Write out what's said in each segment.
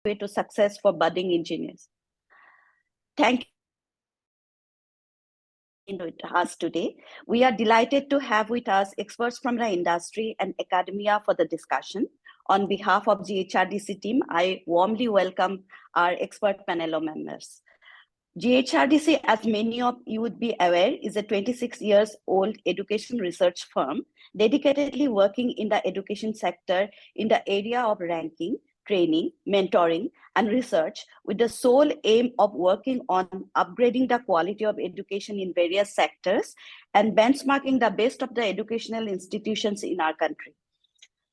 way to success for budding engineers. Thank you with us today. We are delighted to have with us experts from the industry and academia for the discussion. On behalf of GHRDC team, I warmly welcome our expert panel of members. GHRDC, as many of you would be aware, is a 26 years old education research firm dedicatedly working in the education sector in the area of ranking, training, mentoring, and research with the sole aim of working on upgrading the quality of education in various sectors and benchmarking the best of the educational institutions in our country.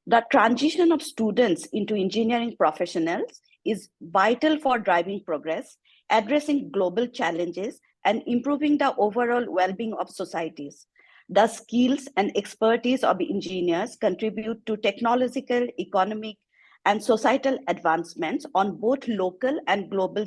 The transition of students into engineering professionals is vital for driving progress, addressing global challenges, and improving the overall well-being of societies. The skills and expertise of engineers contribute to technological, economic, and societal advancements on both local and global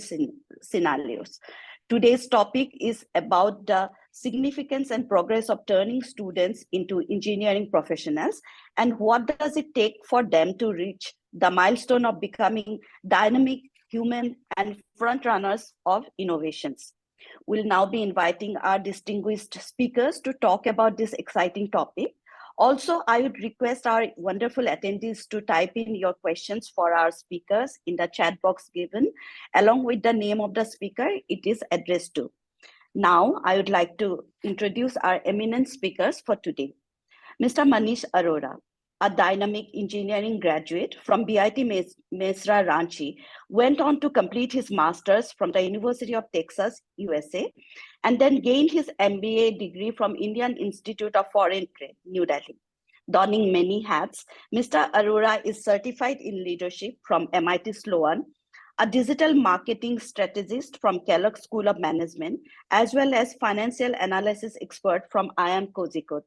scenarios. Today's topic is about the significance and progress of turning students into engineering professionals and what does it take for them to reach the milestone of becoming dynamic, human, and front runners of innovations. We'll now be inviting our distinguished speakers to talk about this exciting topic. Also, I would request our wonderful attendees to type in your questions for our speakers in the chat box given, along with the name of the speaker it is addressed to. Now, I would like to introduce our eminent speakers for today. Mr. Manish Arora, a dynamic engineering graduate from BIT Mesra Ranchi, went on to complete his master's from the University of Texas, USA, and then gained his MBA degree from Indian Institute of Foreign Trade, New Delhi. Donning many hats, Mr. Arora is certified in leadership from MIT Sloan, a digital marketing strategist from Kellogg School of Management, as well as financial analysis expert from IIM Kozhikode.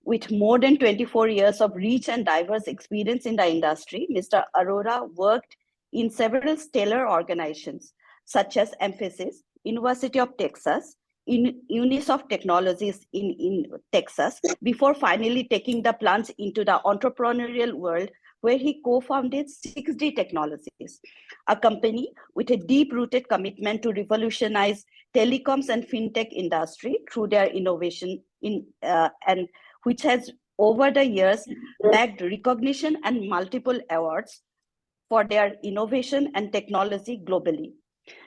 With more than 24 years of rich and diverse experience in the industry, Mr. Arora worked in several stellar organizations, such as Emphasis, University of Texas, Unisoft Technologies in Texas, before finally taking the plunge into the entrepreneurial world, where he co-founded 6D Technologies, a company with a deep-rooted commitment to revolutionize telecoms and fintech industry through their innovation and which has over the years bagged recognition and multiple awards for their innovation and technology globally.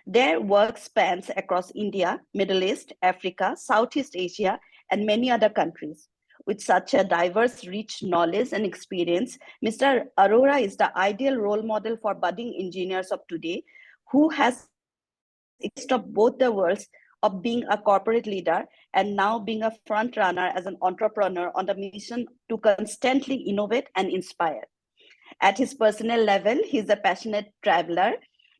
Their work spans across India, Middle East, Africa, Southeast Asia, and many other countries. With such a diverse, rich knowledge and experience, Mr. Arora is the ideal role model for budding engineers of today who has experienced of both the worlds of being a corporate leader and now being a front runner as an entrepreneur on the mission to constantly innovate and inspire. At his personal level, he's a passionate traveler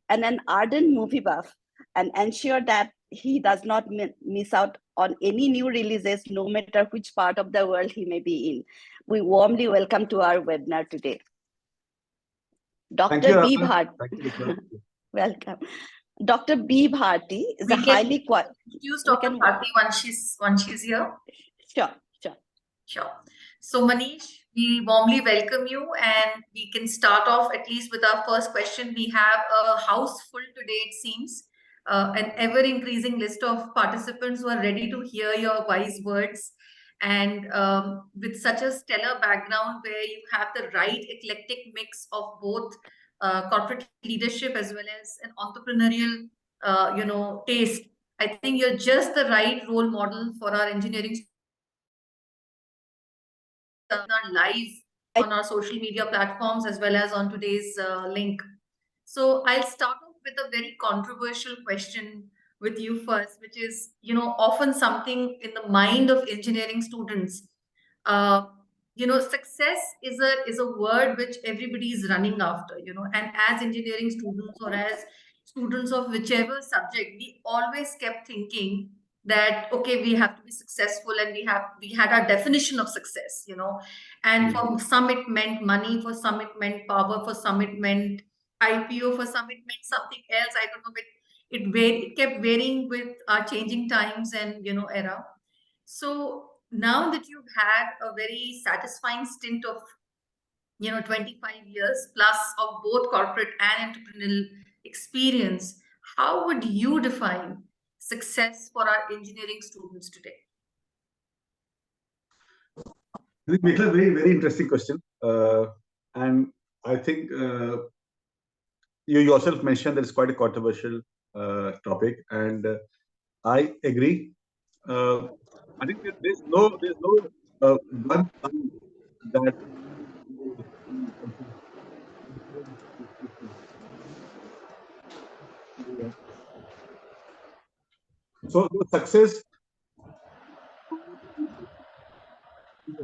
and an ardent movie buff, and ensure that he does not miss out on any new releases, no matter which part of the world he may be in. We warmly welcome to our webinar today. Dr. B. Bharti. Welcome. Dr. B. Bharti is a highly qualified. Use Dr. Bharti once she's here. Sure. So Manish, we warmly welcome you, and we can start off at least with our first question. We have a house full today, it seems, an ever-increasing list of participants who are ready to hear your wise words. And with such a stellar background where you have the right eclectic mix of both corporate leadership as well as an entrepreneurial, taste, I think you're just the right role model for our engineering live on our social media platforms as well as on today's link. So I'll start off with a very controversial question with you first, which is, often something in the mind of engineering students. Success is a word which everybody is running after, and as engineering students or as students of whichever subject, we always kept thinking that, okay, we have to be successful, and we had our definition of success, and for some it meant money, for some it meant power, for some it meant IPO, for some it meant something else. I don't know, but it kept varying with our changing times and era. So now that you've had a very satisfying stint of 25 years plus of both corporate and entrepreneurial experience, how would you define success for our engineering students today? This makes a very, very interesting question. And I think you yourself mentioned that it's quite a controversial topic, and I agree. I think there's no one thing that so the success in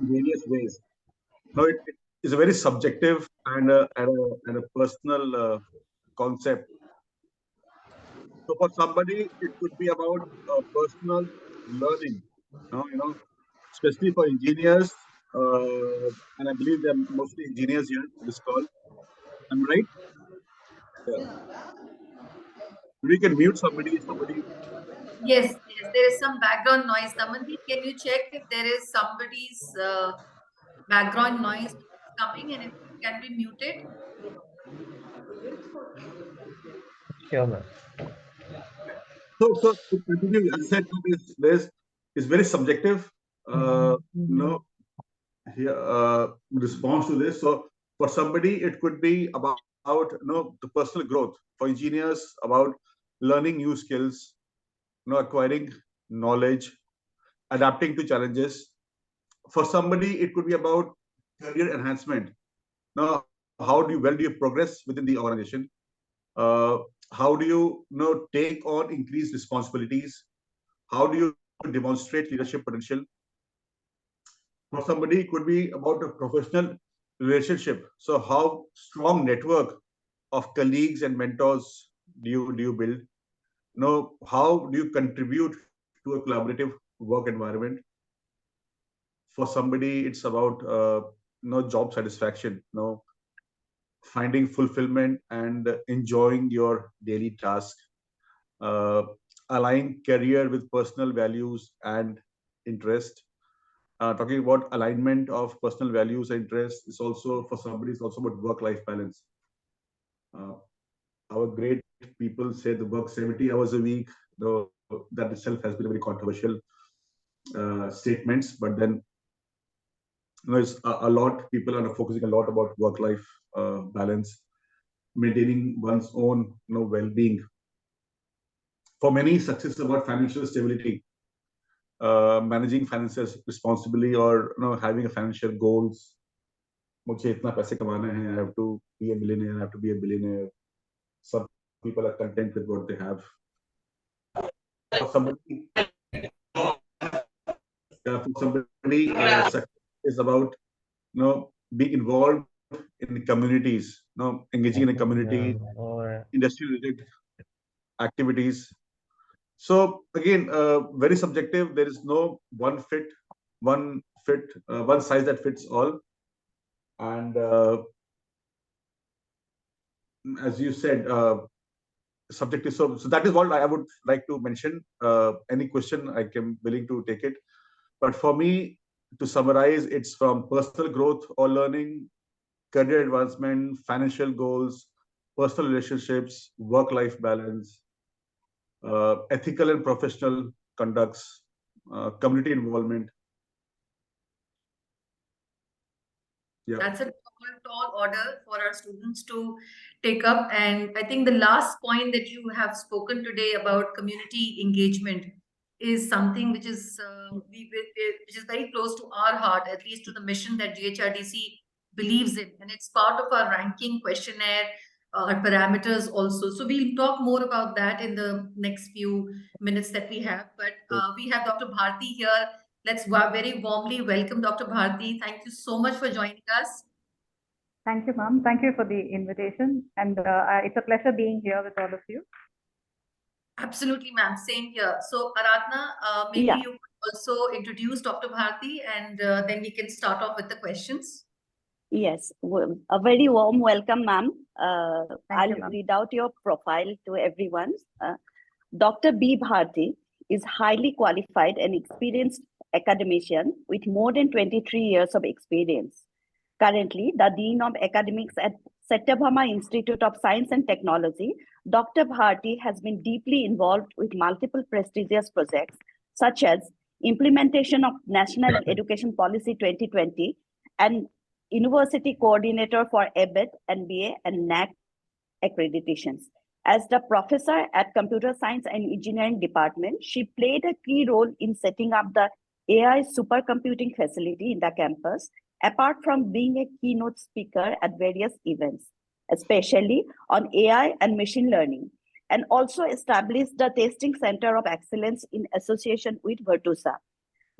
various ways. No, it is a very subjective and a personal concept. So for somebody, it could be about personal learning. Especially for engineers, and I believe they're mostly engineers here in this call. I'm right. Yeah. We can mute somebody. Somebody. Yes, yes, there is some background noise. Namandeep, can you check if there is somebody's background noise coming and if it can be muted? Sure, ma'am. So to continue, I said this is very subjective. Here response to this. So for somebody, it could be about the personal growth. For engineers, about learning new skills, acquiring knowledge, adapting to challenges. For somebody, it could be about career enhancement. Now, how do you progress within the organization? Uh, how do you take on increased responsibilities? How do you demonstrate leadership potential? For somebody, it could be about a professional relationship. So, how strong network of colleagues and mentors do you build? How do you contribute to a collaborative work environment? For somebody, it's about job satisfaction, finding fulfillment and enjoying your daily task, uh, align career with personal values and interest. Talking about alignment of personal values and interests is also for somebody. It's also about work-life balance. Uh, our great people say the work 70 hours a week. Though that itself has been a very controversial statements, but then it's a lot. People are focusing a lot about work-life balance, maintaining one's own well-being. For many, success is about financial stability, managing finances responsibly, or having a financial goals. मुझे इतना पैसे कमाना है. I have to be a millionaire. I have to be a billionaire. Some people are content with what they have. For somebody, success is about being involved in communities, engaging in a community, industry-related activities. So again, very subjective. There is no one size that fits all. And as you said, subjective. So that is what I would like to mention. Any question, I am willing to take it. But for me, to summarize, it's from personal growth or learning, career advancement, financial goals, personal relationships, work-life balance, ethical and professional conducts, community involvement. Yeah. That's a tall order for our students to take up. And I think the last point that you have spoken today about community engagement is something which is which is very close to our heart, at least to the mission that GHRDC believes in, and it's part of our ranking questionnaire, our parameters also. So we'll talk more about that in the next few minutes that we have. But we have Dr. Bharti here. Let's very warmly welcome Dr. Bharti. Thank you so much for joining us. Thank you, ma'am. Thank you for the invitation. And it's a pleasure being here with all of you. Absolutely, ma'am. Same here. So, Aradhana, maybe you could also introduce Dr. Bharti, and then we can start off with the questions. Yes, a very warm welcome, ma'am. I'll ma'am. read out your profile to everyone. Dr. B. Bharti is highly qualified and experienced academician with more than 23 years of experience. Currently, the Dean of Academics at Satyabhama Institute of Science and Technology, Dr. Bharti has been deeply involved with multiple prestigious projects, such as implementation of National Education Policy 2020 and University Coordinator for EBIT, NBA, and NAC accreditations. As the professor at Computer Science and Engineering Department, she played a key role in setting up the AI supercomputing facility in the campus, apart from being a keynote speaker at various events, especially on AI and machine learning, and also established the Testing Center of Excellence in association with Virtusa.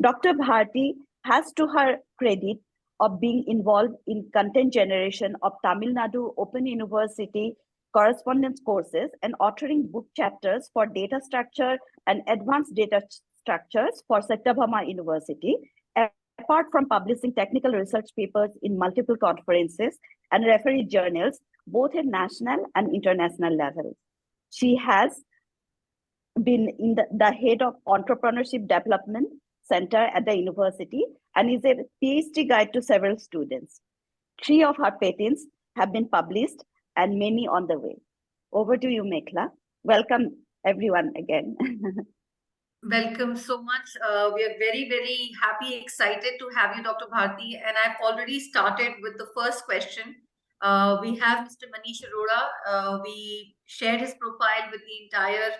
Dr. Bharti has to her credit of being involved in content generation of Tamil Nadu Open University correspondence courses and authoring book chapters for data structure and advanced data structures for Satyabhama University, apart from publishing technical research papers in multiple conferences and referee journals, both at national and international levels. She has been in the head of Entrepreneurship Development Center at the university and is a PhD guide to several students. 3 of her patents have been published and many on the way. Over to you, Mekhla. Welcome everyone again. Welcome so much. We are very, very happy, excited to have you, Dr. Bharti. And I've already started with the first question. We have Mr. Manish Arora. We shared his profile with the entire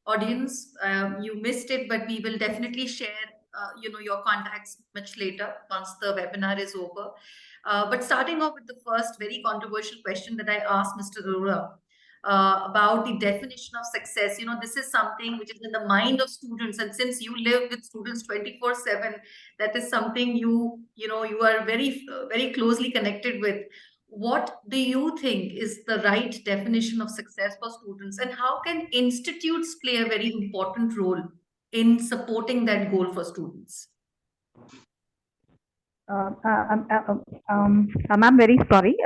audience. You missed it, but we will definitely share, your contacts much later once the webinar is over. But starting off with the first very controversial question that I asked Mr. Arora, about the definition of success. This is something which is in the mind of students, and since you live with students 24/7, that is something you are very closely connected with. What do you think is the right definition of success for students, and how can institutes play a very important role in supporting that goal for students? I'm very sorry.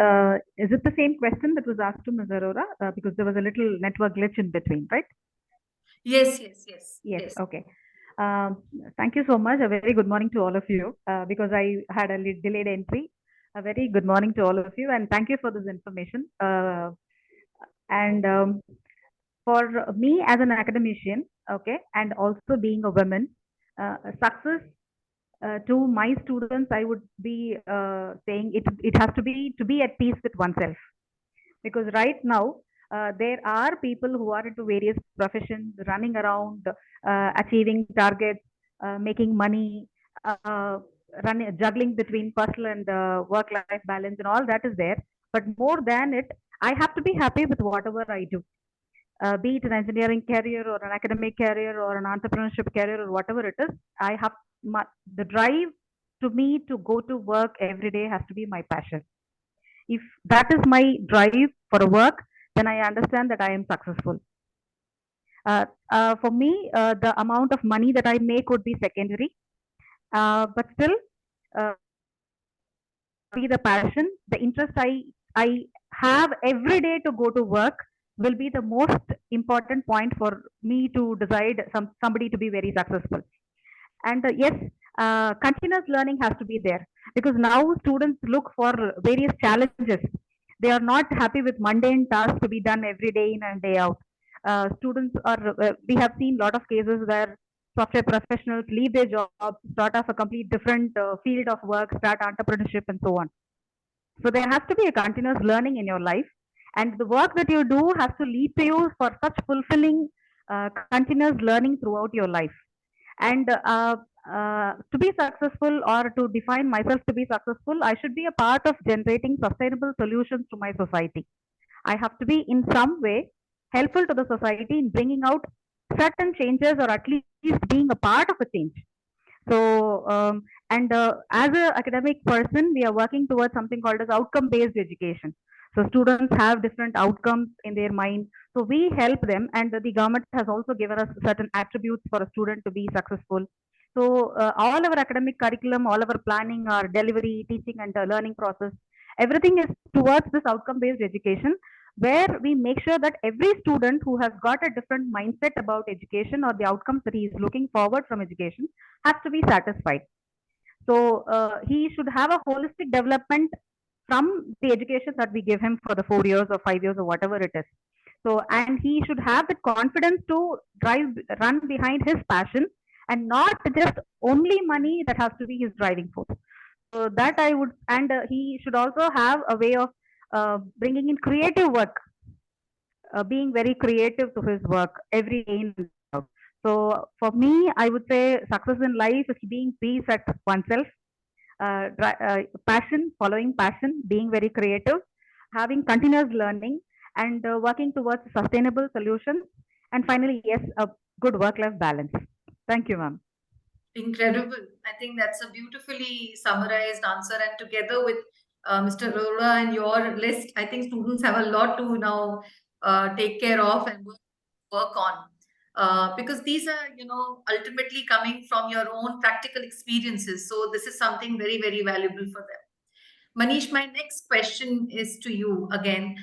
Is it the same question that was asked to Ms. Arora? Because there was a little network glitch in between, right? Yes. Yes. Okay. Thank you so much. A very good morning to all of you. Because I had a delayed entry. A very good morning to all of you, and thank you for this information. For me as an academician, okay, and also being a woman, success to my students, I would be saying it has to be at peace with oneself, because right now there are people who are into various professions, running around, achieving targets, making money, juggling between personal and work-life balance, and all that is there. But more than it, I have to be happy with whatever I do. Be it an engineering career or an academic career or an entrepreneurship career or whatever it is, I have the drive to me to go to work every day has to be my passion. If that is my drive for a work, then I understand that I am successful. For me, the amount of money that I make would be secondary, but still, be the passion, the interest I have every day to go to work will be the most important point for me to decide somebody to be very successful. And yes, continuous learning has to be there, because now students look for various challenges. They are not happy with mundane tasks to be done every day in and day out. Students are, we have seen a lot of cases where software professionals leave their jobs, start off a complete different field of work, start entrepreneurship, and so on. So there has to be a continuous learning in your life, and the work that you do has to lead to you for such fulfilling continuous learning throughout your life. And to be successful, or to define myself to be successful, I should be a part of generating sustainable solutions to my society. I have to be in some way helpful to the society in bringing out certain changes, or at least being a part of a change. So, as an academic person, we are working towards something called as outcome-based education. So students have different outcomes in their mind. So we help them, and the government has also given us certain attributes for a student to be successful. So all our academic curriculum, all our planning, our delivery, teaching, and learning process, everything is towards this outcome-based education, where we make sure that every student who has got a different mindset about education or the outcomes that he is looking forward from education has to be satisfied. So he should have a holistic development from the education that we give him for the 4 years or 5 years or whatever it is. So, and he should have the confidence to run behind his passion, and not just only money that has to be his driving force. So that I would, and he should also have a way of bringing in creative work, being very creative to his work every day in and out. So for me, I would say success in life is being peace at oneself, passion, following passion, being very creative, having continuous learning, and working towards sustainable solutions. And finally, yes, a good work-life balance. Thank you, ma'am. Incredible. I think that's a beautifully summarized answer. And together with Mr. Arora and your list, I think students have a lot to now take care of and work on. Because these are, ultimately coming from your own practical experiences. So this is something very, very valuable for them. Manish, my next question is to you again.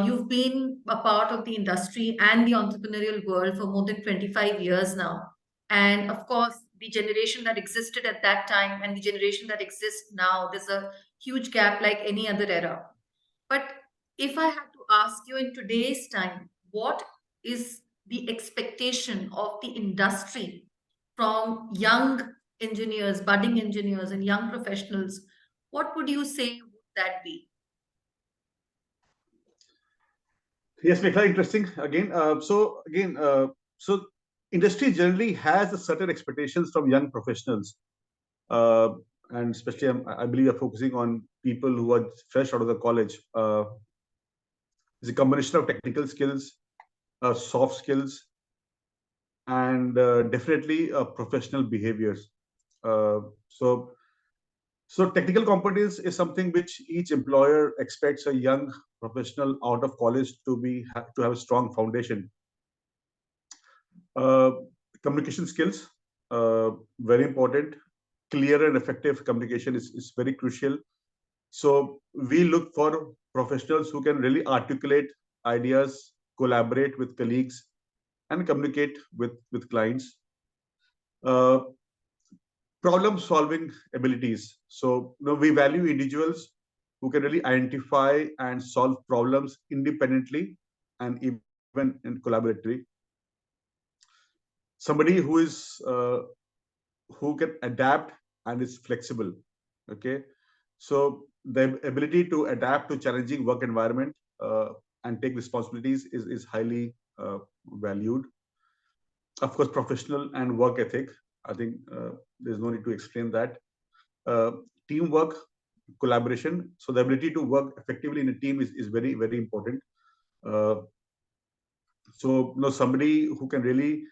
You've been a part of the industry and the entrepreneurial world for more than 25 years now. And of course, the generation that existed at that time and the generation that exists now, there's a huge gap like any other era. But if I had to ask you in today's time, what is the expectation of the industry from young engineers, budding engineers, and young professionals? What would you say would that be? Yes, Mekha, interesting. Again, so industry generally has a certain expectations from young professionals, uh, and especially I believe you're focusing on people who are fresh out of the college. It's a combination of technical skills, soft skills, and definitely professional behaviors. Uh, so, so technical competence is something which each employer expects a young professional out of college to have a strong foundation. Uh, Communication skills, very important. Clear and effective communication is very crucial. So we look for professionals who can really articulate ideas, collaborate with colleagues, and communicate with clients. Uh, Problem solving abilities. So we value individuals who can really identify and solve problems independently and even in collaboratively. Somebody who can adapt and is flexible. Okay, so the ability to adapt to challenging work environment and take responsibilities is highly valued. Of course, professional and work ethic. I think there's no need to explain that. Uh, Teamwork, collaboration. So the ability to work effectively in a team is very, very important. Uh, so somebody who can really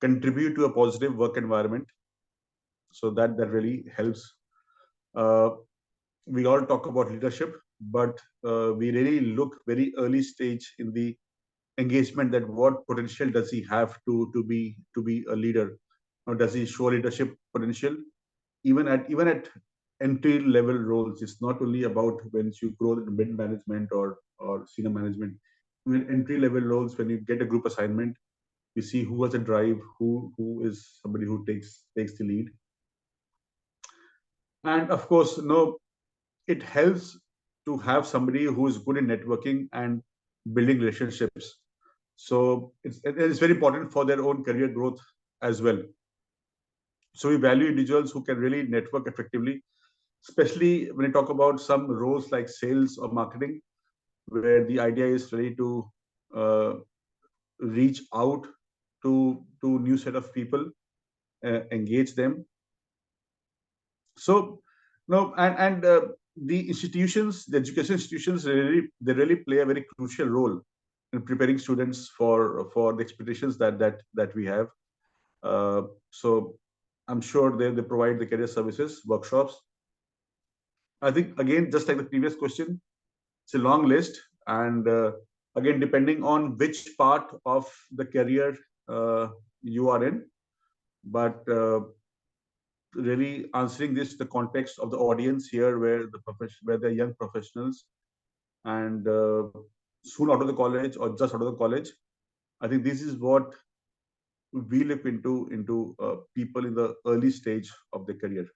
contribute to a positive work environment. So that really helps. Uh, we all talk about leadership, but we really look very early stage in the engagement, that what potential does he have to be a leader, or does he show leadership potential even at entry level roles. It's not only about when you grow in mid management or senior management. Even entry level roles, when you get a group assignment, you see who has a drive, who is somebody who takes the lead. And of course, it helps to have somebody who is good in networking and building relationships. So it's very important for their own career growth as well. So we value individuals who can really network effectively, especially when you talk about some roles like sales or marketing, where the idea is really to uh, reach out to new set of people, engage them. So no, and the institutions, the education institutions, really play a very crucial role in preparing students for the expectations that we have. So I'm sure they provide the career services, workshops. I think again, just like the previous question, it's a long list, and again, depending on which part of the career you are in, but really answering this the context of the audience here, where the young professionals, and soon out of the college or just out of the college. I think this is what we look into people in the early stage of their career.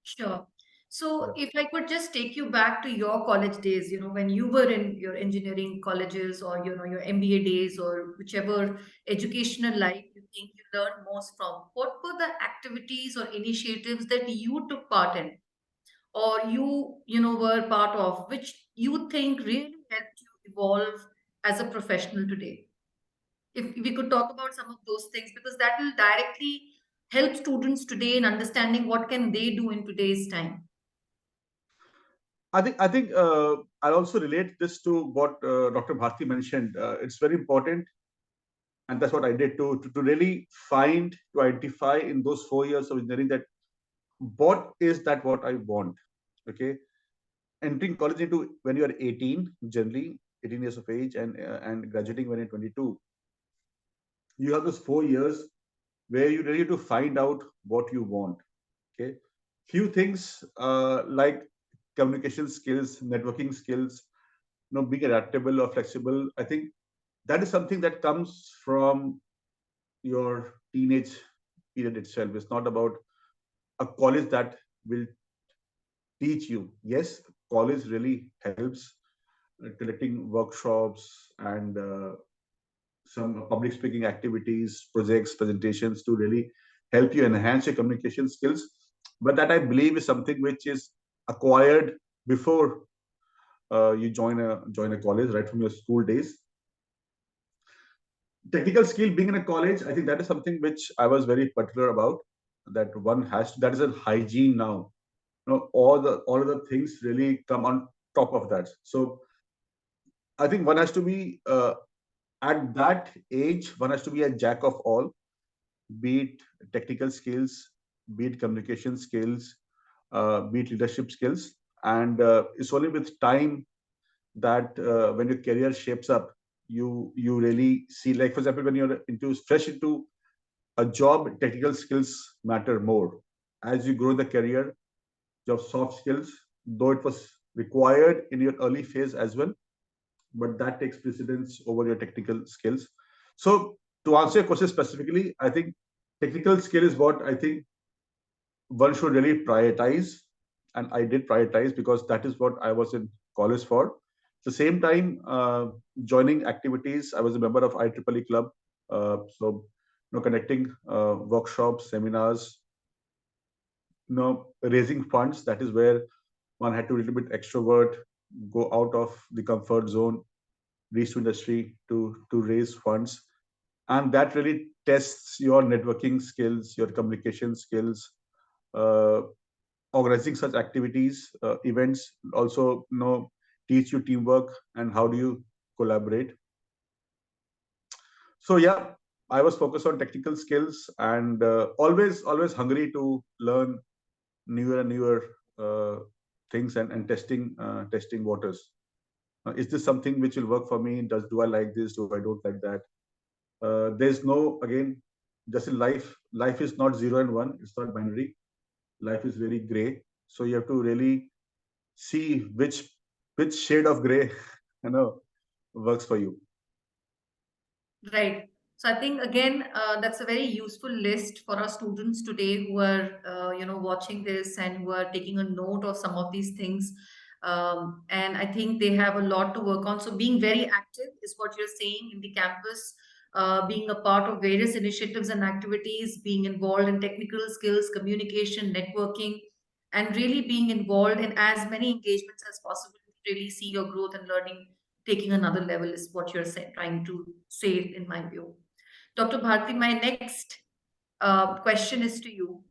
Sure. So Yeah. if I could just take you back to your college days, when you were in your engineering colleges or, your MBA days or whichever educational life you think you learned most from, what were the activities or initiatives that you took part in or were part of, which you think really helped you evolve as a professional today? If we could talk about some of those things, because that will directly help students today in understanding what can they do in today's time. I think I'll also relate this to what Dr. Bharti mentioned. It's very important, and that's what I did to really to identify in those 4 years of engineering that what is that what I want. Okay, entering college into when you are 18, generally 18 years of age, and graduating when you're 22, you have those 4 years where you really to find out what you want. Okay, few things like communication skills, networking skills, being adaptable or flexible. I think that is something that comes from your teenage period itself. It's not about a college that will teach you. Yes, college really helps, collecting workshops and some public speaking activities, projects, presentations to really help you enhance your communication skills. But that I believe is something which is acquired before you join a college, right from your school days. Technical skill being in a college, I think that is something which I was very particular about. That one has to, that is a hygiene now. All of the things really come on top of that. So I think one has to be at that age, one has to be a jack of all, be it technical skills, be it communication skills, be it leadership skills. And it's only with time that when your career shapes up, you really see, like for example, when you're into fresh into a job, technical skills matter more. As you grow in the career, your soft skills, though it was required in your early phase as well, but that takes precedence over your technical skills. So to answer your question specifically, I think technical skill is what I think one should really prioritize, and I did prioritize because that is what I was in college for. At the same time, joining activities, I was a member of IEEE club, so connecting workshops, seminars, raising funds. That is where one had to a little bit extrovert, go out of the comfort zone, reach to industry to raise funds, and that really tests your networking skills, your communication skills. uh, Organizing such activities, events also teach you teamwork and how do you collaborate. So yeah, I was focused on technical skills and always hungry to learn newer and newer uh, things, and testing waters. Is this something which will work for me? Do I like this? Do I don't like that? There's no, again, just in life is not 0 and 1. It's not binary. Life is very gray. So you have to really see which shade of gray you know works for you. Right. So I think again, that's a very useful list for our students today who are, watching this and who are taking a note of some of these things. And I think they have a lot to work on. So being very active is what you're saying in the campus, being a part of various initiatives and activities, being involved in technical skills, communication, networking, and really being involved in as many engagements as possible to really see your growth and learning taking another level is what you're trying to say, in my view. Dr. Bharti, my next question is to you.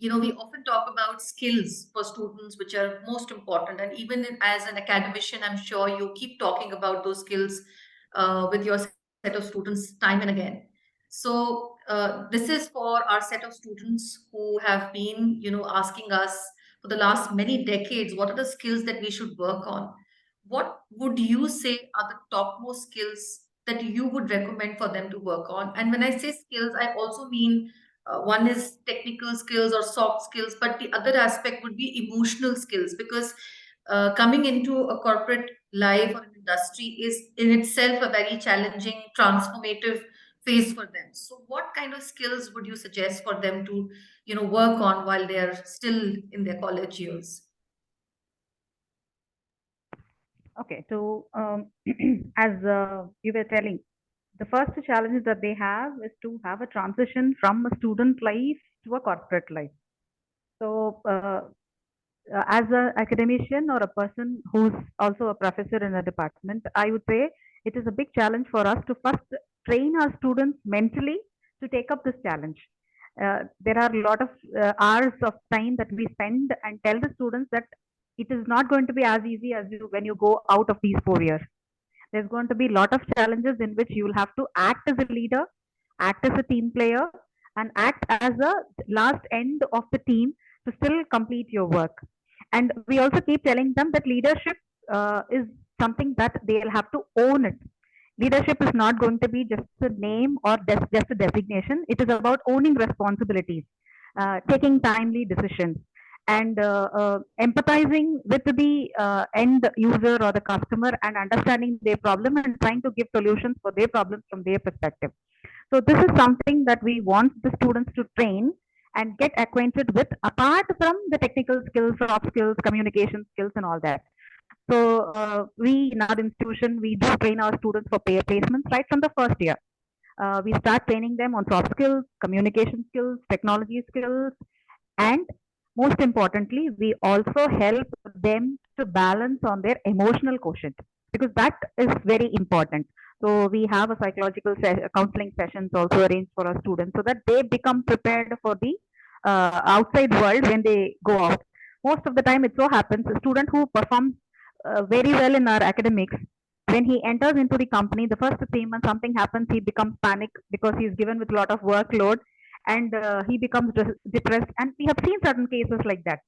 We often talk about skills for students, which are most important. And even as an academician, I'm sure you keep talking about those skills with your set of students time and again. So this is for our set of students who have been, asking us for the last many decades, what are the skills that we should work on? What would you say are the topmost skills that you would recommend for them to work on? And when I say skills, I also mean one is technical skills or soft skills, but the other aspect would be emotional skills, because coming into a corporate life or an industry is in itself a very challenging, transformative phase for them. So what kind of skills would you suggest for them to, work on while they are still in their college years? Okay, so as you were telling, the first challenge that they have is to have a transition from a student life to a corporate life. So, as an academician or a person who's also a professor in a department, I would say it is a big challenge for us to first train our students mentally to take up this challenge. There are a lot of hours of time that we spend and tell the students that it is not going to be as easy as you when you go out of these 4 years. There's going to be a lot of challenges in which you will have to act as a leader, act as a team player, and act as a last end of the team to still complete your work. And we also keep telling them that leadership is something that they'll have to own it. Leadership is not going to be just a name or just a designation. It is about owning responsibilities, taking timely decisions, and empathizing with the end user or the customer and understanding their problem and trying to give solutions for their problems from their perspective. So this is something that we want the students to train and get acquainted with apart from the technical skills, soft skills, communication skills, and all that. So we in our institution, we do train our students for peer placements right from the first year. We start training them on soft skills, communication skills, technology skills, and most importantly, we also help them to balance on their emotional quotient because that is very important. So we have a psychological counseling sessions also arranged for our students so that they become prepared for the outside world when they go out. Most of the time, it so happens a student who performs very well in our academics, when he enters into the company, the first 3 months something happens, he becomes panic because he is given with a lot of workload, and he becomes depressed. And we have seen certain cases like that.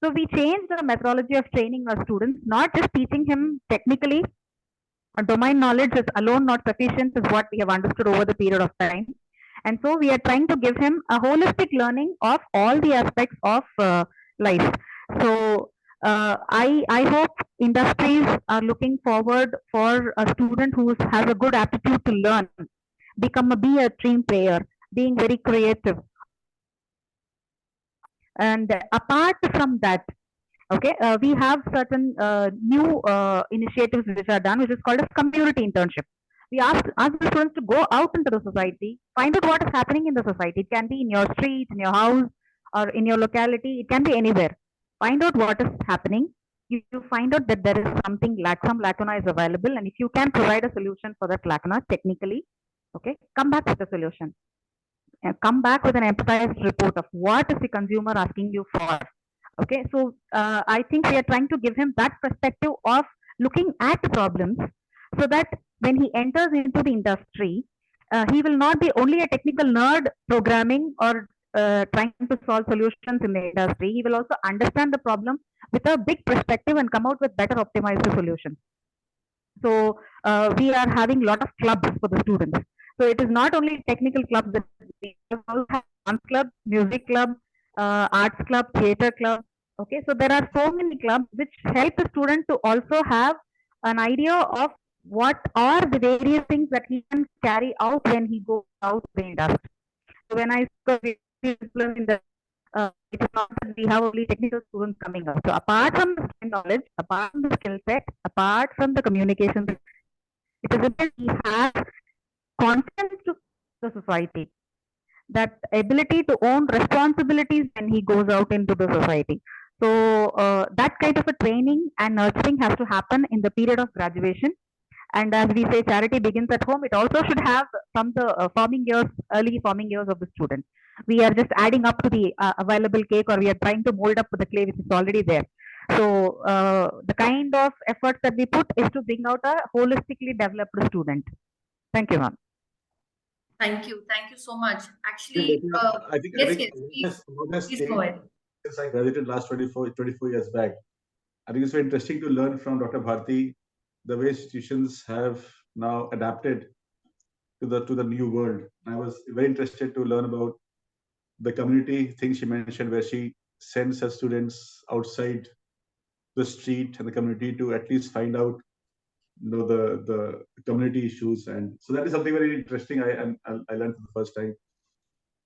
So we changed the methodology of training our students, not just teaching him technically. Domain knowledge is alone not sufficient, is what we have understood over the period of time. And so we are trying to give him a holistic learning of all the aspects of life. So I hope industries are looking forward for a student who has a good aptitude to learn, be a team player, being very creative. And apart from that, okay, we have certain new initiatives which are done, which is called as community internship. We ask the students to go out into the society, find out what is happening in the society. It can be in your street, in your house, or in your locality. It can be anywhere. Find out what is happening. You find out that there is some lacuna is available, and if you can provide a solution for that lacuna technically, okay, come back with a solution. Come back with an empathized report of what is the consumer asking you for. Okay, so I think we are trying to give him that perspective of looking at the problems so that when he enters into the industry, he will not be only a technical nerd programming or trying to solve solutions in the industry. He will also understand the problem with a big perspective and come out with better optimized solutions. So we are having a lot of clubs for the students. So it is not only technical clubs that we also have dance club, music club, arts club, theater club. Okay, so there are so many clubs which help the student to also have an idea of what are the various things that he can carry out when he goes out the industry. So when I say in the it is not that we have only technical students coming up. So apart from the knowledge, apart from the skill set, apart from the communication, it is important he has confidence to the society, that ability to own responsibilities when he goes out into the society. So that kind of a training and nurturing has to happen in the period of graduation. And as we say, charity begins at home. It also should have from the early forming years of the student. We are just adding up to the available cake, or we are trying to mold up to the clay which is already there. So the kind of efforts that we put is to bring out a holistically developed student. Thank you, ma'am. Thank you. Thank you so much. Actually, I think yes, yes, please, please go ahead. since I graduated last 24 years back. I think it's very interesting to learn from Dr. Bharti the way institutions have now adapted to the new world. I was very interested to learn about the community thing she mentioned, where she sends her students outside the street and the community to at least find out know the community issues, and so that is something very interesting. I learned for the first time.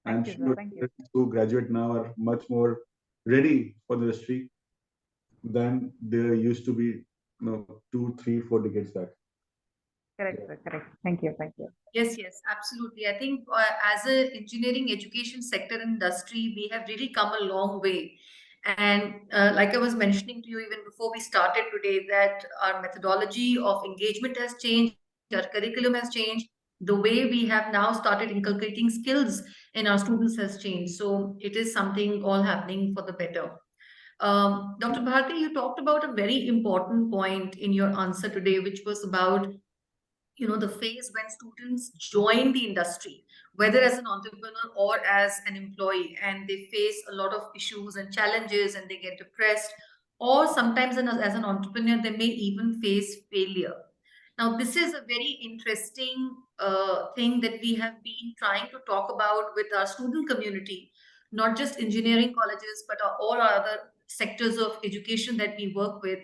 I'm Thank you, sir. sure Thank you. students who graduate now are much more ready for the industry than they used to be, 2, 3, 4 decades back. Correct, sir. Correct. Thank you. Thank you. Yes, yes, absolutely. I think as a engineering education sector industry, we have really come a long way. And like I was mentioning to you even before we started today, that our methodology of engagement has changed, our curriculum has changed, the way we have now started inculcating skills in our students has changed. So it is something all happening for the better. Dr. Bharti, you talked about a very important point in your answer today, which was about the phase when students join the industry, whether as an entrepreneur or as an employee, and they face a lot of issues and challenges and they get depressed, or sometimes as an entrepreneur they may even face failure. Now this is a very interesting thing that we have been trying to talk about with our student community, not just engineering colleges but all our other sectors of education that we work with,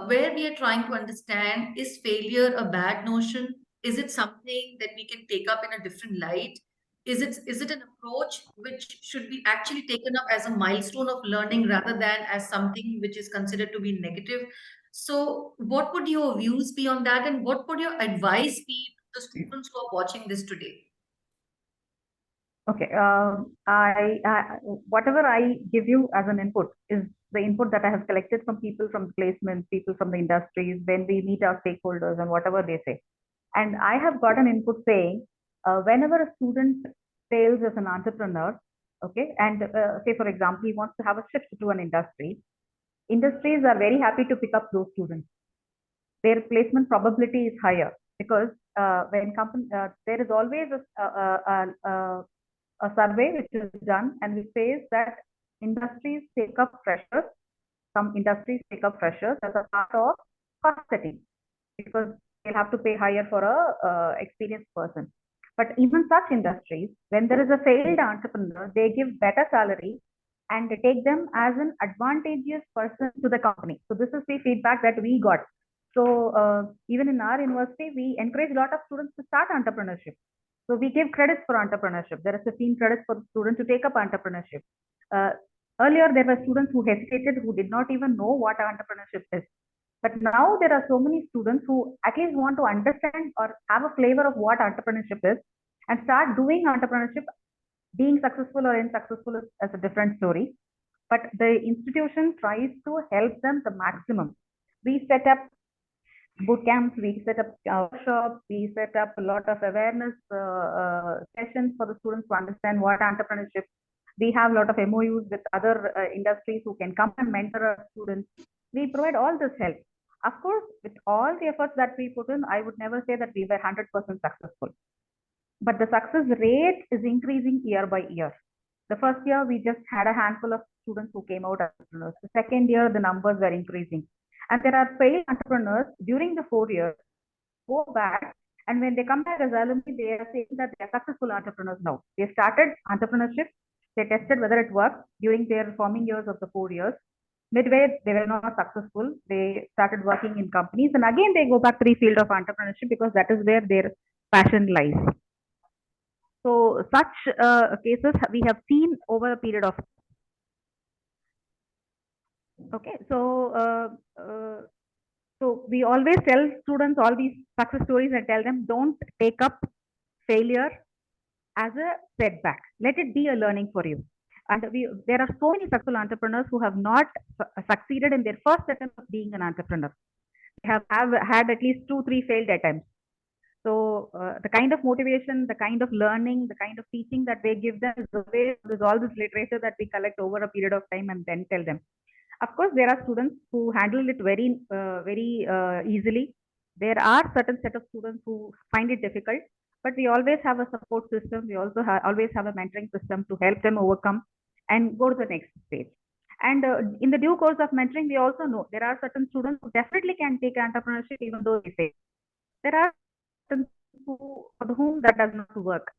where we are trying to understand, is failure a bad notion? Is it something that we can take up in a different light? Is it an approach which should be actually taken up as a milestone of learning rather than as something which is considered to be negative? So, what would your views be on that, and what would your advice be to the students who are watching this today? Okay. Whatever I give you as an input is the input that I have collected from people from placement, people from the industries, when we meet our stakeholders and whatever they say. And I have got an input saying, whenever a student fails as an entrepreneur, okay, and say for example, he wants to have a shift to an industry, industries are very happy to pick up those students. Their placement probability is higher because when company, there is always a survey which is done and which says that industries take up freshers, some industries take up freshers as a part of cost setting because they'll have to pay higher for a experienced person. But even such industries, when there is a failed entrepreneur, they give better salary and they take them as an advantageous person to the company. So this is the feedback that we got. So even in our university, we encourage a lot of students to start entrepreneurship. So we give credits for entrepreneurship. There are 15 credits for the student to take up entrepreneurship. Uh, Earlier, there were students who hesitated, who did not even know what entrepreneurship is. But now there are so many students who at least want to understand or have a flavor of what entrepreneurship is and start doing entrepreneurship. Being successful or unsuccessful is a different story. But the institution tries to help them the maximum. We set up boot camps, we set up workshops, we set up a lot of awareness sessions for the students to understand what entrepreneurship. We have a lot of MOUs with other industries who can come and mentor our students. We provide all this help. Of course, with all the efforts that we put in, I would never say that we were 100% successful. But the success rate is increasing year by year. The first year, we just had a handful of students who came out as entrepreneurs. The second year, the numbers were increasing. And there are failed entrepreneurs during the 4 years go back, and when they come back as alumni, they are saying that they are successful entrepreneurs now. They started entrepreneurship, they tested whether it works during their forming years of the 4 years. Midway, they were not successful. They started working in companies, and again they go back to the field of entrepreneurship because that is where their passion lies. So such cases we have seen over a period of. Okay, so we always tell students all these success stories and tell them don't take up failure as a setback. Let it be a learning for you. And there are so many successful entrepreneurs who have not succeeded in their first attempt of being an entrepreneur. They have had at least 2, 3 failed attempts. So the kind of motivation, the kind of learning, the kind of teaching that they give them is always there's all this literature that we collect over a period of time and then tell them. Of course, there are students who handle it very easily. There are certain set of students who find it difficult, but we always have a support system. We also always have a mentoring system to help them overcome and go to the next stage. And in the due course of mentoring, we also know there are certain students who definitely can take entrepreneurship even though they fail. There are certain who, for whom that does not work.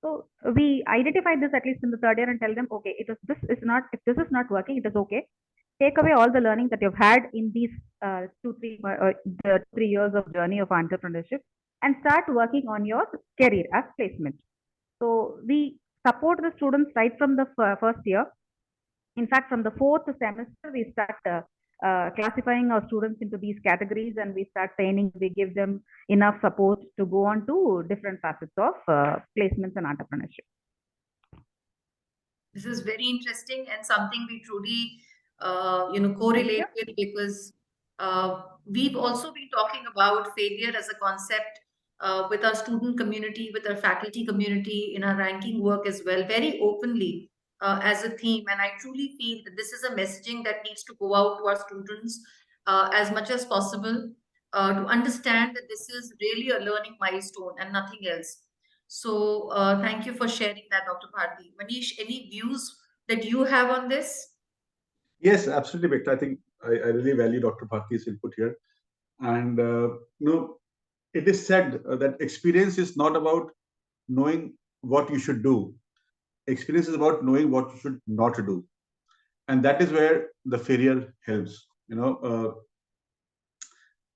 So we identify this at least in the third year and tell them, okay, this is not, if this is not working, it is okay. take away all the learning that you've had in these 3 years of journey of entrepreneurship and start working on your career as placement. So we support the students right from the first year. In fact, from the fourth semester, we start classifying our students into these categories, and we start training. We give them enough support to go on to different facets of placements and entrepreneurship. This is very interesting and something we truly, correlate with, because we've also been talking about failure as a concept with our student community, with our faculty community, in our ranking work as well, very openly as a theme. And I truly feel that this is a messaging that needs to go out to our students as much as possible to understand that this is really a learning milestone and nothing else. So thank you for sharing that, Dr. Bharti. Manish, any views that you have on this? Yes, absolutely, Victor. I think I really value Dr. Bharti's input here. And it is said that experience is not about knowing what you should do. Experience is about knowing what you should not do, and that is where the failure helps.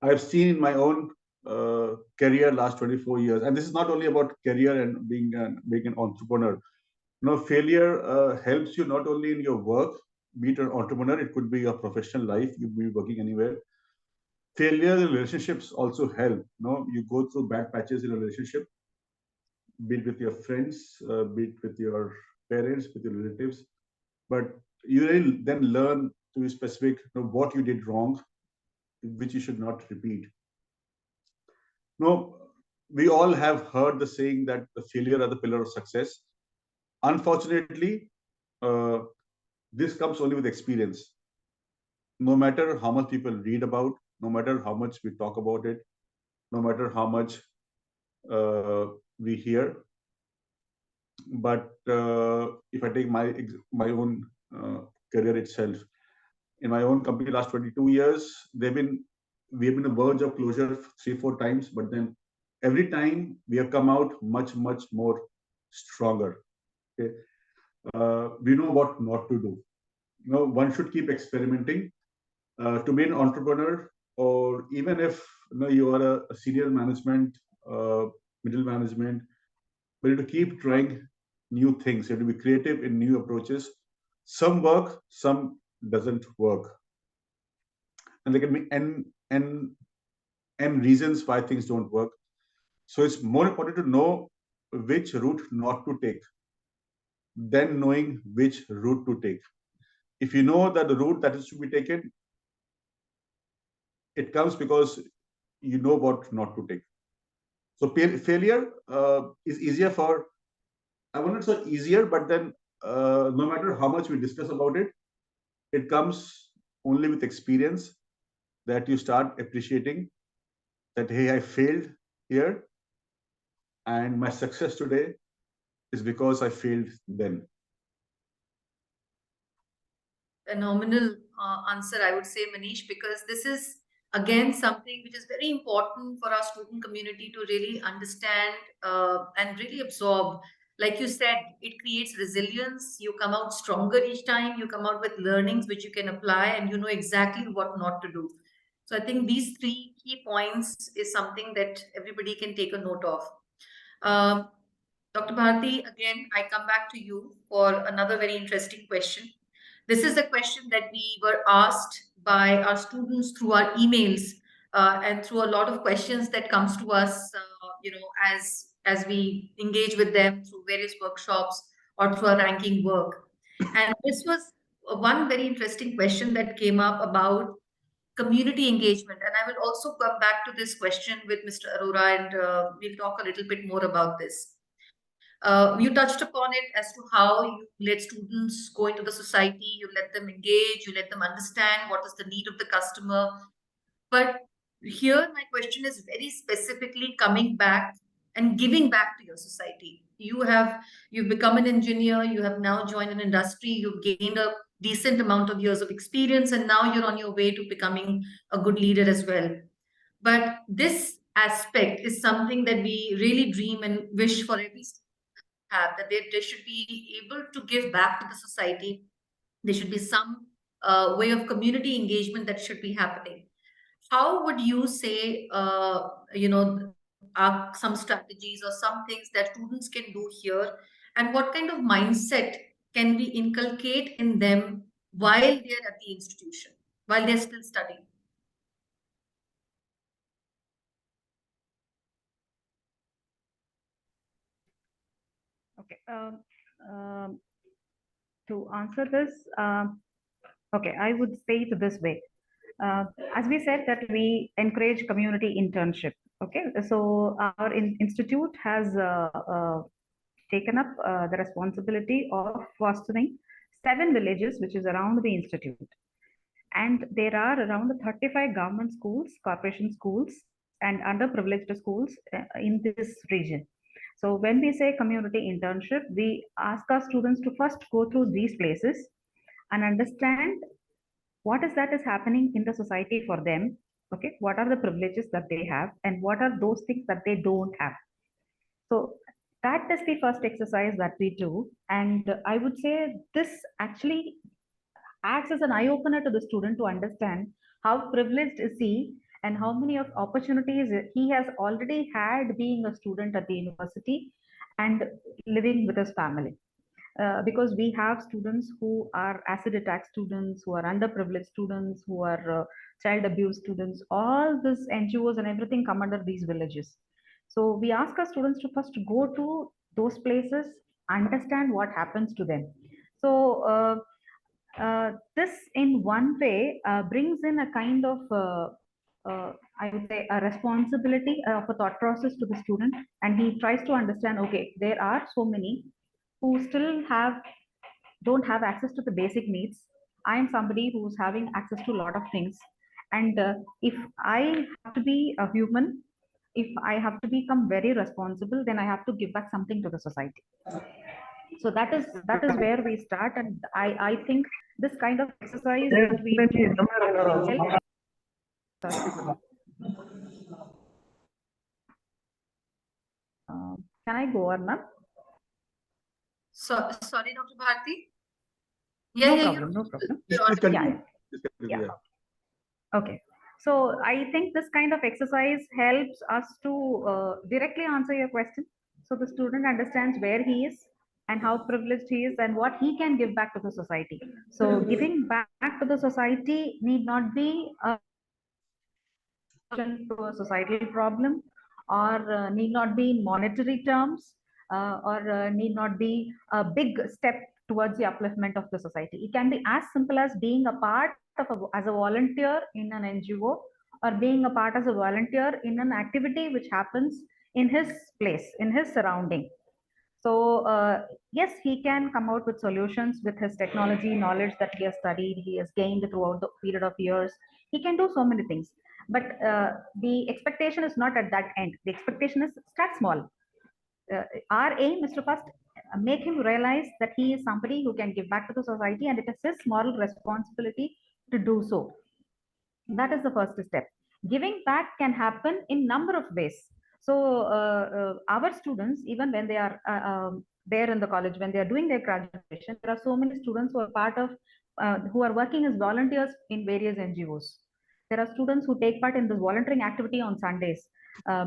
I've seen in my own career last 24 years, and this is not only about career and being an entrepreneur. Failure helps you not only in your work, be it an entrepreneur, it could be your professional life, you could be working anywhere. Failure in relationships also help. You go through bad patches in a relationship, be it with your friends, be it with your parents, with your relatives, but you really then learn to be specific, what you did wrong, which you should not repeat. No, we all have heard the saying that the failure are the pillar of success. Unfortunately, uh, this comes only with experience. No matter how much people read about, no matter how much we talk about it, no matter how much we hear, but if I take my own career itself, in my own company last 22 years, we have been on the verge of closure 3-4 times, but then every time we have come out much more stronger. Okay, we know what not to do. One should keep experimenting. To be an entrepreneur, or even if you are a senior management, middle management, but you have to keep trying new things. You have to be creative in new approaches. Some work, some doesn't work, and there can be n reasons why things don't work. So it's more important to know which route not to take than knowing which route to take. If you know that the route that is to be taken, it comes because you know what not to take. So failure is easier for, I wouldn't say easier, but then no matter how much we discuss about it, it comes only with experience, that you start appreciating that, hey, I failed here, and my success today is because I failed then. Phenomenal answer, I would say, Manish, because this is again something which is very important for our student community to really understand and really absorb. Like you said, it creates resilience. You come out stronger each time. You come out with learnings which you can apply, and you know exactly what not to do. So I think these three key points is something that everybody can take a note of. Um, Dr. Bharti, again, I come back to you for another very interesting question. This is a question that we were asked by our students through our emails and through a lot of questions that comes to us, as we engage with them through various workshops or through our ranking work. And this was one very interesting question that came up about community engagement. And I will also come back to this question with Mr. Arora, and we'll talk a little bit more about this. You touched upon it as to how you let students go into the society, you let them engage, you let them understand what is the need of the customer. But here, my question is very specifically coming back and giving back to your society. You've become an engineer, you have now joined an industry, you've gained a decent amount of years of experience, and now you're on your way to becoming a good leader as well. But this aspect is something that we really dream and wish for every have, that they should be able to give back to the society. There should be some way of community engagement that should be happening. How would you say, are some strategies or some things that students can do here, and what kind of mindset can we inculcate in them while they're at the institution, while they're still studying? Okay. To answer this, okay, I would say it this way. As we said that we encourage community internship. Okay, so our institute has taken up the responsibility of fostering 7 villages, which is around the institute. And there are around 35 government schools, corporation schools, and underprivileged schools in this region. So when we say community internship, we ask our students to first go through these places and understand what is that is happening in the society for them. Okay, what are the privileges that they have, and what are those things that they don't have. So that is the first exercise that we do, and I would say this actually acts as an eye opener to the student to understand how privileged is he and how many of opportunities he has already had being a student at the university and living with his family. Because we have students who are acid attack students, who are underprivileged students, who are child abuse students. All these NGOs and everything come under these villages. So we ask our students to first go to those places, understand what happens to them. So this in one way brings in a kind of I would say a responsibility of a thought process to the student, and he tries to understand, okay, there are so many who still don't have access to the basic needs. I am somebody who's having access to a lot of things, and if I have to be a human, if I have to become very responsible, then I have to give back something to the society. So that is where we start, and I think this kind of exercise that we do actually help. Sorry. Can I go, Arnab? So, sorry, Dr. Bharti. No Yeah, problem, no problem. Please you're continue. Yeah, Please continue. yeah. Yeah. Okay. So I think this kind of exercise helps us to directly answer your question. So the student understands where he is and how privileged he is and what he can give back to the society. So giving back to the society need not be a solution to a societal problem, or need not be in monetary terms, or need not be a big step towards the upliftment of the society. It can be as simple as being a part of as a volunteer in an NGO, or being a part as a volunteer in an activity which happens in his place, in his surrounding. So yes, he can come out with solutions with his technology knowledge that he has studied, he has gained throughout the period of years. He can do so many things, but the expectation is not at that end. The expectation is start small. Our aim is to first make him realize that he is somebody who can give back to the society, and it is his moral responsibility to do so. That is the first step. Giving back can happen in number of ways. So our students, even when they are there in the college, when they are doing their graduation, there are so many students who are part of who are working as volunteers in various NGOs. There are students who take part in this volunteering activity on Sundays,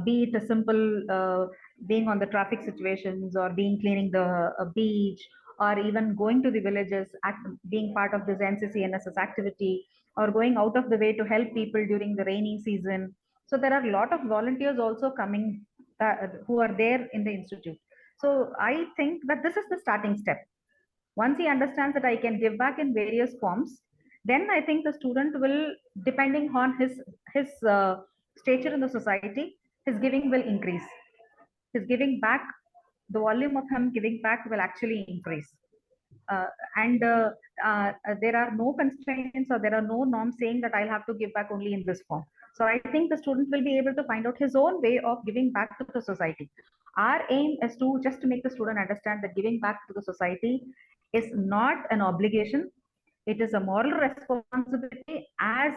be it a simple being on the traffic situations, or being cleaning the beach, or even going to the villages, being part of this NCC NSS activity, or going out of the way to help people during the rainy season. So there are a lot of volunteers also coming who are there in the institute. So I think that this is the starting step. Once he understands that I can give back in various forms, then I think the student will, depending on his stature in the society, his giving will increase. His giving back, the volume of him giving back will actually increase. Uh, and there are no constraints, or there are no norms saying that I'll have to give back only in this form. So I think the student will be able to find out his own way of giving back to the society. Our aim is to just to make the student understand that giving back to the society is not an obligation. It is a moral responsibility as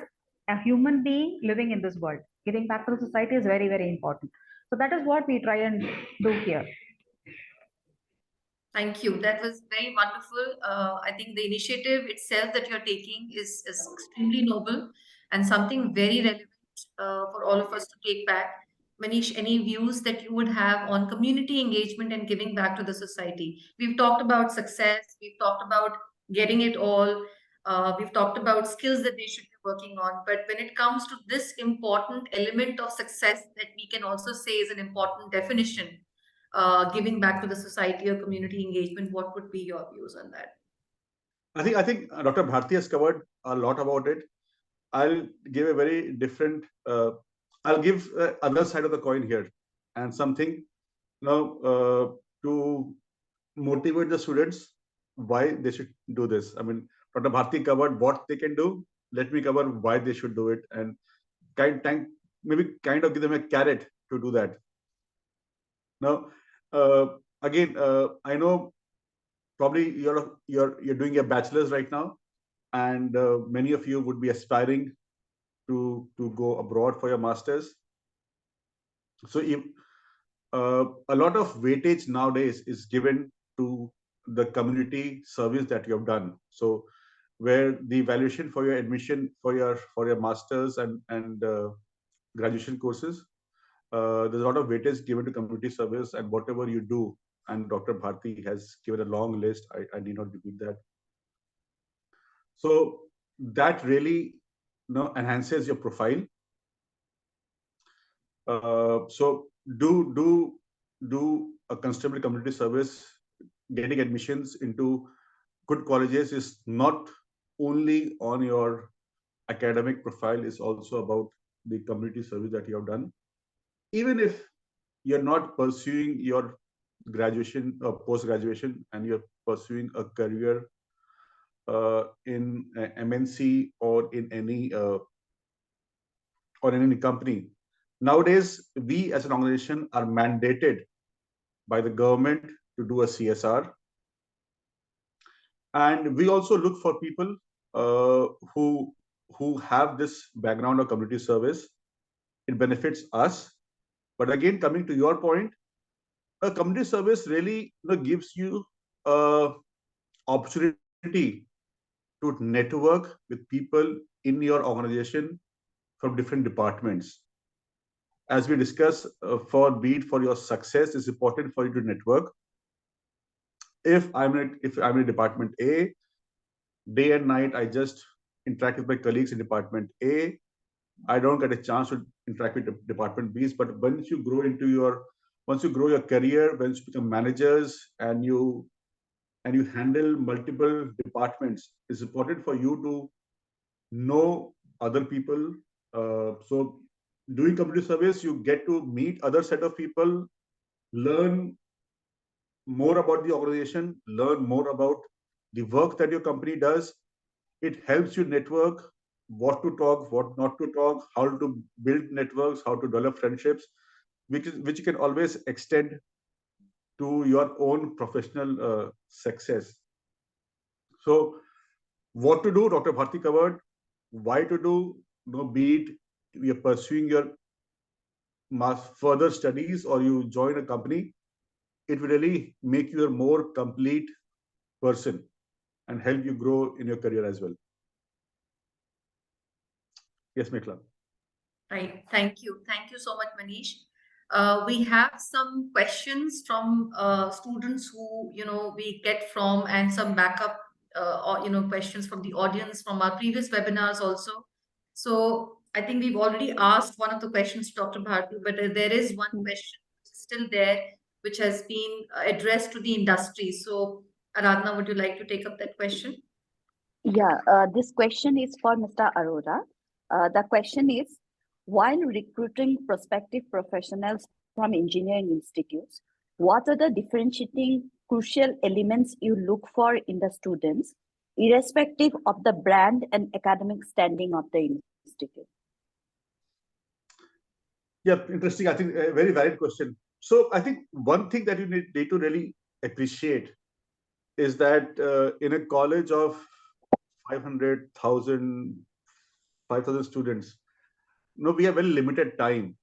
a human being living in this world. Giving back to the society is very, very important. So that is what we try and do here. Thank you. That was very wonderful. I think the initiative itself that you're taking is extremely noble and something very relevant for all of us to take back. Manish, any views that you would have on community engagement and giving back to the society? We've talked about success, we've talked about getting it all, we've talked about skills that they should be working on. But when it comes to this important element of success that we can also say is an important definition, giving back to the society or community engagement, what would be your views on that? I think Dr. Bharti has covered a lot about it. I'll give a very different. I'll give other side of the coin here, and something to motivate the students why they should do this. I mean, Dr. Bharti covered what they can do. Let me cover why they should do it, and maybe kind of give them a carrot to do that. Now, again, I know probably you're doing a bachelor's right now, and many of you would be aspiring to go abroad for your masters. So if a lot of weightage nowadays is given to the community service that you have done. So where the evaluation for your admission for your masters and graduation courses, there's a lot of weightage given to community service and whatever you do. And Dr. Bharti has given a long list. I need not repeat that. So that really enhances your profile. So do a considerable community service. Getting admissions into good colleges is not only on your academic profile, is also about the community service that you have done. Even if you're not pursuing your graduation or post graduation and you're pursuing a career in MNC or in any company. Nowadays, we as an organization are mandated by the government to do a CSR. And we also look for people who have this background of community service. It benefits us. But again, coming to your point, a community service really gives you opportunity to network with people in your organization from different departments. As we discuss, for your success, it's important for you to network. If I'm in department A, day and night I just interact with my colleagues in department A. I don't get a chance to interact with department B's. But once you grow your career, once you become managers and you handle multiple departments, it's important for you to know other people. So doing community service, you get to meet other set of people, learn more about the organization, learn more about the work that your company does. It helps you network, what to talk, what not to talk, how to build networks, how to develop friendships, which you can always extend to your own professional success. So what to do, Dr. Bharti covered. Why to do, be it you're pursuing your further studies or you join a company, it will really make you a more complete person and help you grow in your career as well. Yes, Mekla. Right. Thank you. Thank you so much, Manish. We have some questions from students who we get from, and some backup or questions from the audience from our previous webinars also. So I think we've already asked one of the questions to Dr. Bharti, but there is one question still there which has been addressed to the industry. So Aradhana, would you like to take up that question? Yeah, this question is for Mr. Arora. The question is, while recruiting prospective professionals from engineering institutes, what are the differentiating crucial elements you look for in the students, irrespective of the brand and academic standing of the institute? Yeah, interesting. I think a very valid question. So I think one thing that you need to really appreciate is that in a college of 500,000 students, we have very limited time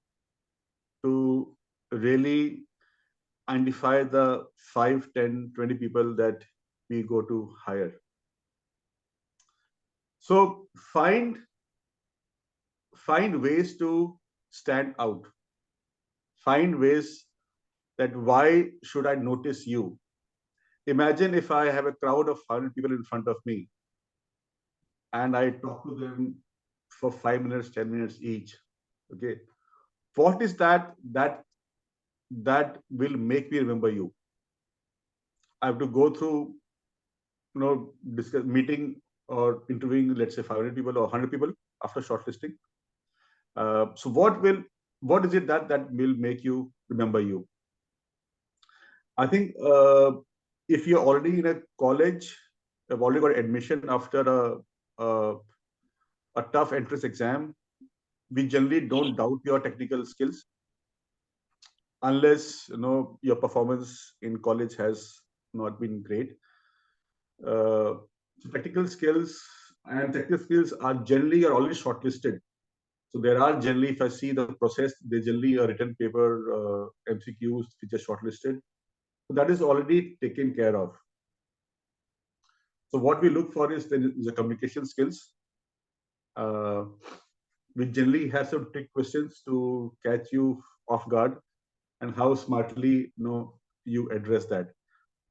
to really identify the 5, 10, 20 people that we go to hire. So find ways to stand out. Find ways that why should I notice you? Imagine if I have a crowd of 100 people in front of me and I talk to them for 5 minutes, 10 minutes each. Okay. What is that will make me remember you? I have to go through, discuss meeting or interviewing, let's say 500 people or 100 people after shortlisting. So what is it that will make you remember you? I think if you're already in a college, have already got admission after a, a tough entrance exam, we generally don't doubt your technical skills unless your performance in college has not been great. So technical skills are generally are already shortlisted. So there are generally, if I see the process, there's generally a written paper, MCQs which are shortlisted. So that is already taken care of. So what we look for is the communication skills. We generally have some trick questions to catch you off guard, and how smartly you address that.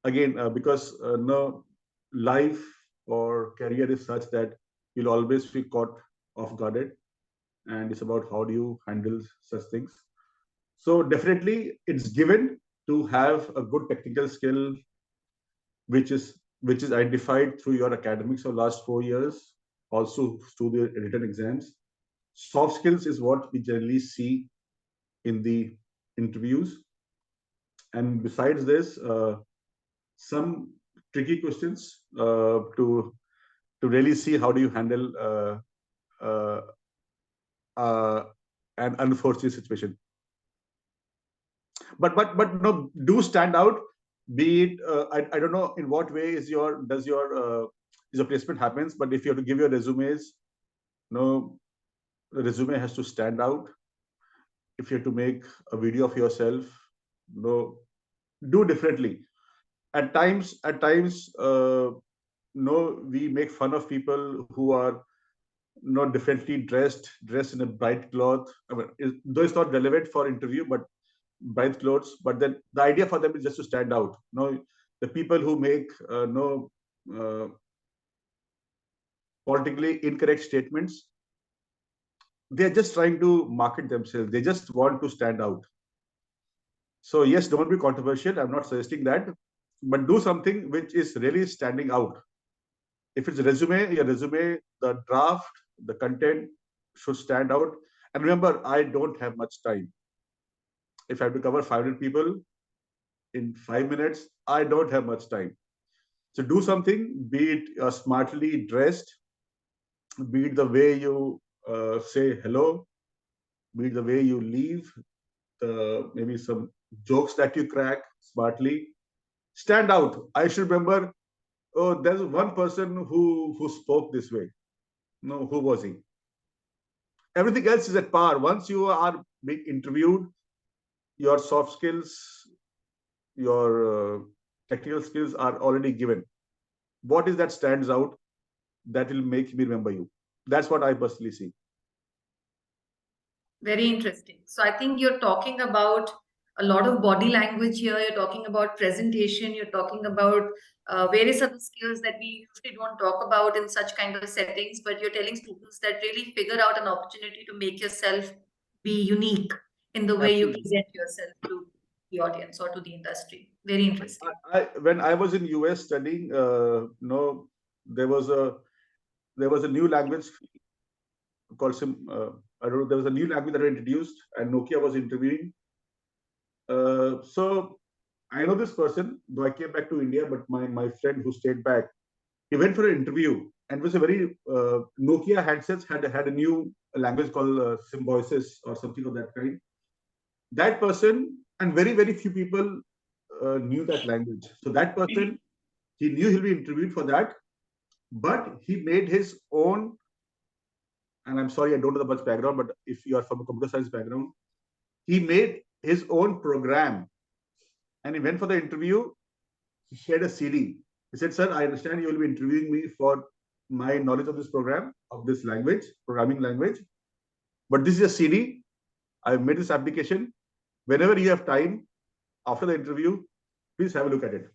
Again, because no life or career is such that you'll always be caught off guarded, and it's about how do you handle such things. So definitely, it's given to have a good technical skill, which is identified through your academics of last 4 years, also through the written exams. Soft skills is what we generally see in the interviews. And besides this, some tricky questions to really see how do you handle uh, an unforeseen situation. But no, do stand out. Be it I don't know in what way is your placement happens, but if you have to give your resumes, no, the resume has to stand out. If you have to make a video of yourself, no, do differently. At times, no, we make fun of people who are not differently dressed in a bright cloth. I mean, though it's not relevant for interview, but bright clothes. But then the idea for them is just to stand out. No, the people who make uh, politically incorrect statements, they're just trying to market themselves. They just want to stand out. So yes, don't be controversial. I'm not suggesting that, but do something which is really standing out. If it's your resume, the draft, the content should stand out. And remember, I don't have much time. If I have to cover 500 people in 5 minutes, I don't have much time. So do something, be it smartly dressed, be it the way you say hello, be it the way you leave, maybe some jokes that you crack smartly. Stand out. I should remember, oh, there's one person who spoke this way. No, who was he? Everything else is at par. Once you are being interviewed, your soft skills, your technical skills are already given. What is that stands out that will make me remember you? That's what I personally see. Very interesting. So I think you're talking about a lot of body language here. You're talking about presentation. You're talking about various other skills that we usually don't talk about in such kind of settings. But you're telling students that really figure out an opportunity to make yourself be unique in the way you Absolutely. present yourself to the audience or to the industry. Very interesting. When I was in US studying, there was a new language called I don't know. There was a new language that was introduced, and Nokia was interviewing. So I know this person, though I came back to India, but my friend who stayed back, he went for an interview, and it was a very Nokia handsets had a new language called Symbiosis or something of that kind. That person and very few people knew that language. So that person, he knew he'll be interviewed for that, but he made his own. And I'm sorry, I don't know the much background, but if you are from a computer science background, he made his own program and he went for the interview. He shared a CD. He said, "Sir, I understand you will be interviewing me for my knowledge of this program, of this language, programming language. But this is a CD. I've made this application. Whenever you have time after the interview, please have a look at it."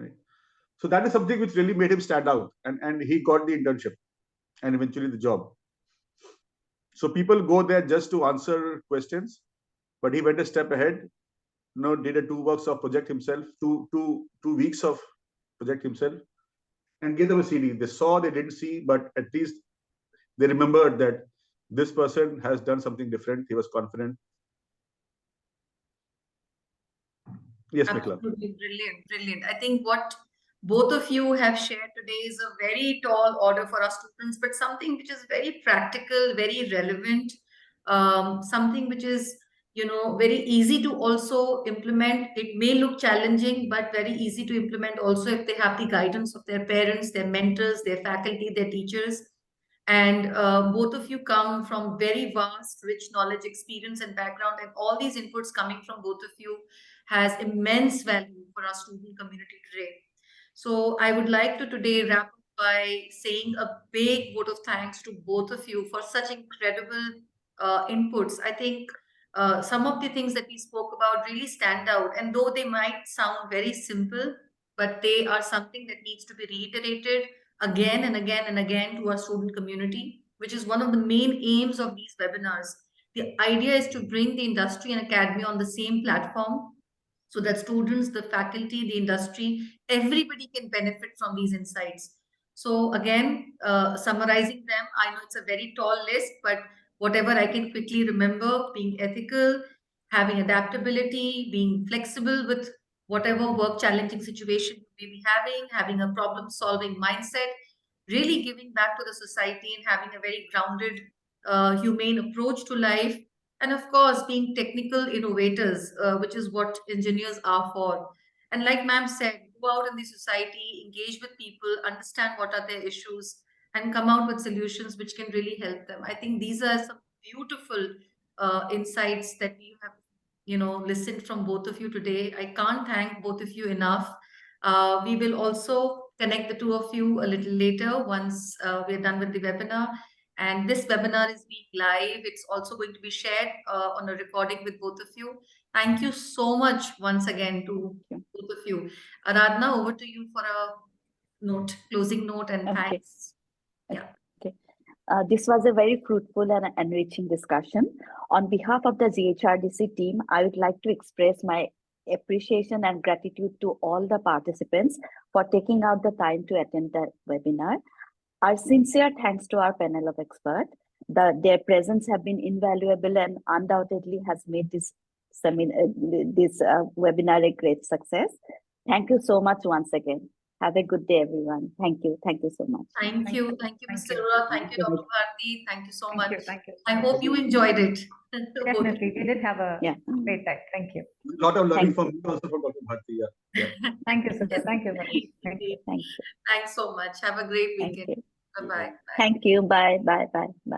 Right. So that is something which really made him stand out, and he got the internship and eventually the job. So people go there just to answer questions, but he went a step ahead. Did a 2 weeks of project himself, two weeks of project himself, and gave them a CD. They saw, they didn't see, but at least they remembered that this person has done something different. He was confident. Yes, Mikla. Absolutely brilliant, brilliant. I think what both of you have shared today is a very tall order for our students, but something which is very practical, very relevant, something which is, very easy to also implement. It may look challenging, but very easy to implement also if they have the guidance of their parents, their mentors, their faculty, their teachers. And both of you come from very vast, rich knowledge, experience, and background, and all these inputs coming from both of you has immense value for our student community today. So I would like to today wrap up by saying a big vote of thanks to both of you for such incredible inputs. I think some of the things that we spoke about really stand out, and though they might sound very simple, but they are something that needs to be reiterated again and again and again to our student community, which is one of the main aims of these webinars. The idea is to bring the industry and academy on the same platform so that students, the faculty, the industry, everybody can benefit from these insights. So again, summarizing them, I know it's a very tall list, but whatever I can quickly remember: being ethical, having adaptability, being flexible with whatever work challenging situation you may be having a problem solving mindset, really giving back to the society and having a very grounded, humane approach to life, and of course being technical innovators, which is what engineers are for. And like ma'am said, go out in the society, engage with people, understand what are their issues, and come out with solutions which can really help them. I think these are some beautiful insights that we have listened from both of you today. I can't thank both of you enough. We will also connect the two of you a little later once we're done with the webinar. And this webinar is being live. It's also going to be shared on a recording with both of you. Thank you so much once again to both of you. Aradhana, over to you for a closing note, and thanks. Yeah. Okay. This was a very fruitful and enriching discussion. On behalf of the GHRDC team, I would like to express my appreciation and gratitude to all the participants for taking out the time to attend the webinar. Our sincere thanks to our panel of experts. Their presence have been invaluable and undoubtedly has made this webinar a great success. Thank you so much once again. Have a good day, everyone. Thank you. Thank you so much. Thank you. Thank you, Mr. Arora. Thank you, Dr. Bharti. Thank you so much. Thank you. I hope you enjoyed it. Definitely. We did have a great time. Thank you. A lot of learning from me also from Dr. Bharti. Yeah. Thank you, sir. Thank you very much. Thank you. Thank you. Thanks so much. Have a great weekend. Thank you. Bye-bye. Thank you. Bye. Bye. Bye. Bye.